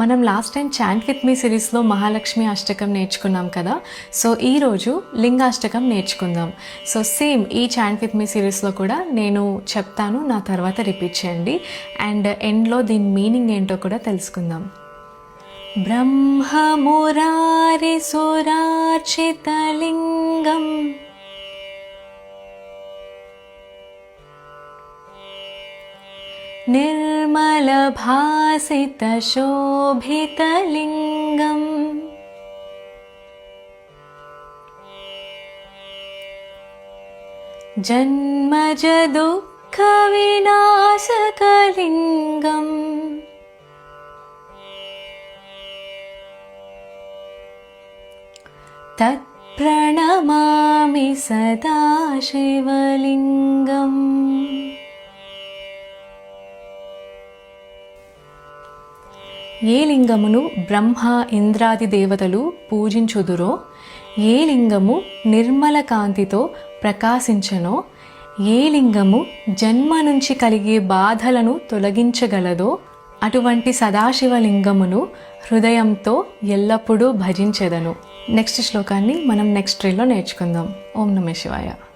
మనం last time chant with me సిరీస్లో మహాలక్ష్మి అష్టకం నేర్చుకున్నాం కదా. సో ఈరోజు లింగాష్టకం నేర్చుకుందాం. సో సేమ్ ఈ చాంట్ విత్ మీ సిరీస్లో కూడా నేను చెప్తాను, నా తర్వాత రిపీట్ చేయండి. అండ్ ఎండ్లో దీని మీనింగ్ ఏంటో కూడా తెలుసుకుందాం. బ్రహ్మమురారి సురార్చితలింగం निर्मलभासितशोभितलिङ्गम् जन्मजदुःखविनाशकलिङ्गम् तत्प्रणमामि सदा शिवलिङ्गम्. ఏ లింగమును బ్రహ్మ ఇంద్రాది దేవతలు పూజించుదురో, ఏ లింగము నిర్మల కాంతితో ప్రకాశించనో, ఏ లింగము జన్మ నుంచి కలిగే బాధలను తొలగించగలదో అటువంటి సదాశివలింగమును హృదయంతో ఎల్లప్పుడూ భజించెదను. నెక్స్ట్ శ్లోకాన్ని మనం నెక్స్ట్ రీల్లో నేర్చుకుందాం. ఓం నమః శివాయ.